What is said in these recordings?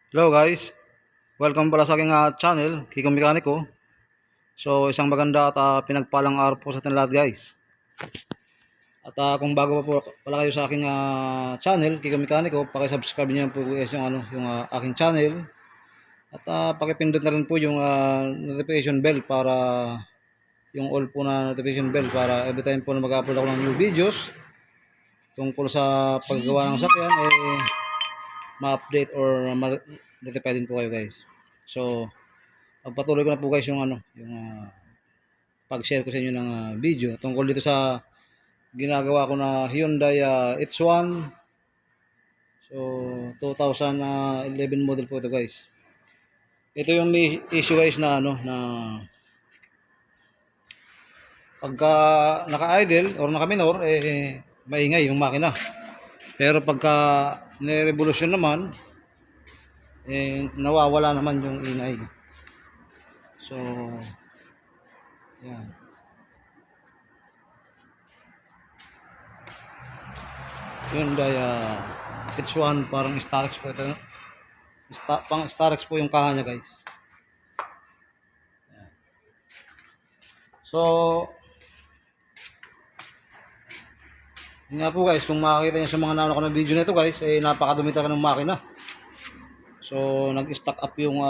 Hello guys, welcome pala sa aking channel, Kiko Mekaniko. So isang maganda at pinagpalang araw po sa ating lahat guys. At kung bago pa po pala kayo sa aking channel, Kiko Mekaniko, paki-subscribe niyo po guys yung aking channel. At paki-pindot na rin po yung notification bell para yung all po na notification bell para every time po na mag-upload ako ng new videos tungkol sa paggawa ng sakyan ma-update or ma-notify din po kayo guys. So patuloy ko na po guys yung pag-share ko sa inyo ng video tungkol dito sa ginagawa ko na Hyundai H1. So 2011 model po ito guys. Ito yung may issue guys na pagka naka-idle or naka-minor maingay yung makina. Pero pagka ni-revolution naman nawawala naman yung ingay. So yan. Hyundai H1 parang Starex po ito. Pang Starex po yung kaha niya guys. So yun nga po guys, kung makikita nyo sa mga nauna ko ng video nito guys, napakadumi talaga ng makina. So nag-stack up yung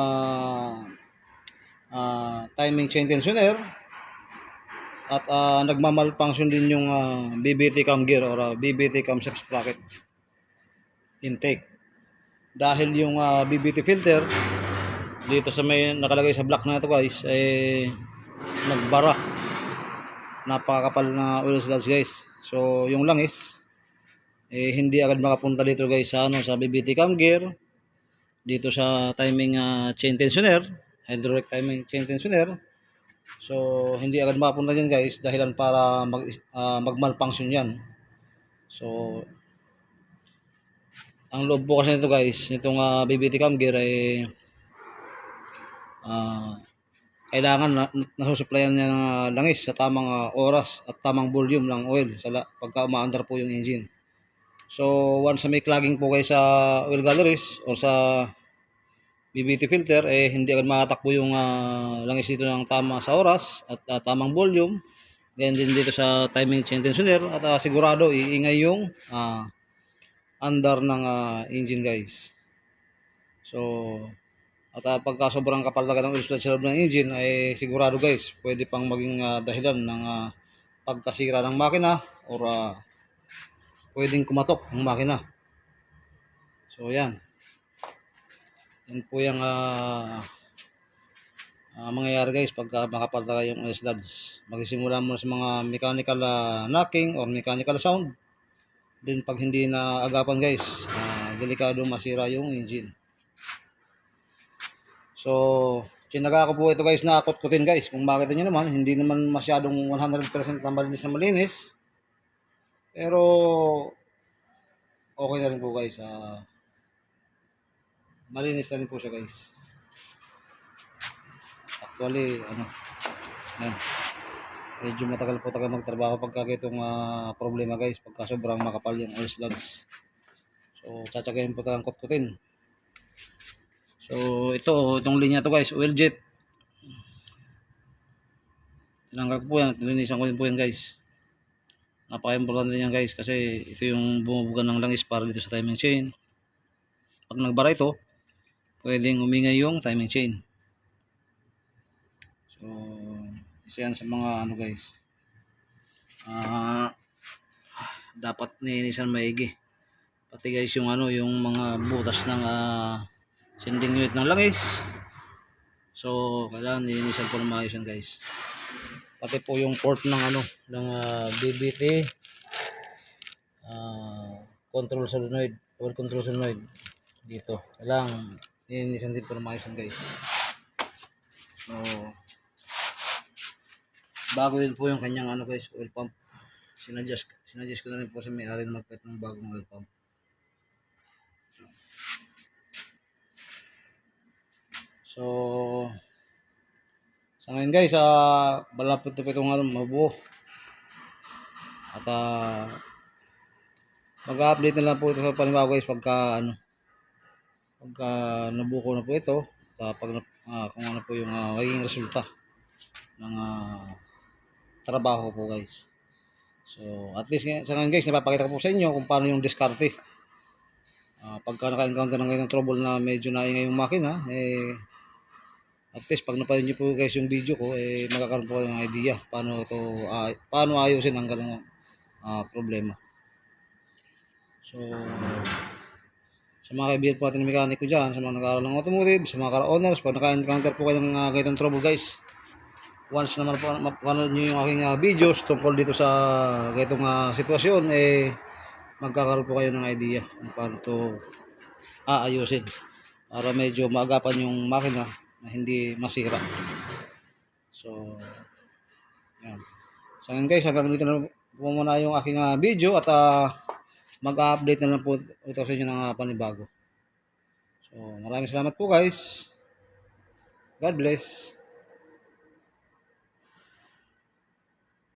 timing chain tensioner at nagmamalfunction din yung BBT cam gear or BBT cam shaft sprocket intake. Dahil yung BBT filter dito sa may nakalagay sa block na ito guys nagbara, napakakapal na oil sludge guys. So yung langis hindi agad makapunta dito guys sa sa BBT cam gear, dito sa timing chain tensioner, hydraulic timing chain tensioner. So hindi agad makapunta diyan guys dahilan para mag-malfunction yan. So ang loob po kasi nito guys, nitong BBT cam gear kailangan nasusupplyan niya ng langis sa tamang oras at tamang volume ng oil pagka umaandar po yung engine. So once may clogging po kayo sa oil galleries o sa BBT filter hindi agad makatakbo yung langis dito ng tama sa oras at tamang volume. Ganyan din dito sa timing chain tensioner at sigurado iingay yung andar ng engine guys. So at pagka sobrang kapal talaga ng oil sludge sa loob ng engine sigurado guys pwede pang maging dahilan ng pagkasira ng makina or pwedeng kumatok ang makina. So yan po yung mangyayari guys pagka makapal talaga yung oil sludge. Magsisimula muna sa mga mechanical knocking or mechanical sound. Then pag hindi na agapan guys delikado masira yung engine. So tinaga ko po ito guys na kutkutin guys. Kung makita nyo naman, hindi naman masyadong 100% na malinis. Pero okay na rin po guys. Malinis na rin po siya guys. Actually, yan. Medyo matagal po tayo magtrabaho pagka itong problema guys. Pagka sobrang makapal yung oil sludge. So tsatsagayin po talang kutkutin. So itong linya to guys, oil jet. Tinanggal ko po yan, nilinisan ko din po yan guys. Napaka-importante niyan guys kasi ito yung bumubuga ng langis para dito sa timing chain. Pag nagbara ito, pwedeng umingay yung timing chain. So isa yan sa mga guys. Dapat nilinisan maigi. Pati guys yung yung mga butas ng sending unit ng langis. So kailangan nilinisan po ng maayos yan guys. Pati po yung port ng ng BBT control solenoid, oil control solenoid dito. Kailangan nilinisan din po ng maayos yan guys. So bago din po yung kanyang guys, oil pump. Sinadjust ko na rin po sa may-ari na magpet ng bagong oil pump. So sa ngayon guys, malapit na po itong mabuo. At mag-update na lang po ito sa panibago guys pagka Pagka nabuko na po ito, kung ano po yung magiging resulta ng trabaho po guys. So at least sa ngayon guys, napapakita ko po sa inyo kung paano yung diskarte. Pagka naka-encounter ng ganitong trouble na medyo naingay yung makina, at least pag napanood nyo po guys yung video ko, magkakaroon po kayo ng idea paano ayusin ang ganung problema. So sa mga kaibigan po natin ng mekaniko dyan, sa mga nag-aaral ng automotive, sa mga car owners, pag naka-encounter po kayo ng ganitong trouble guys, once naman po mapanood nyo yung aking videos tungkol dito sa ganitong sitwasyon, magkakaroon po kayo ng idea kung paano to aayusin para medyo maagapan yung makina na hindi masira. So yan. So ngayon guys, hanggang dito na po muna yung aking video at mag-update na lang po ito sa inyo ng panibago. So maraming salamat po guys. God bless.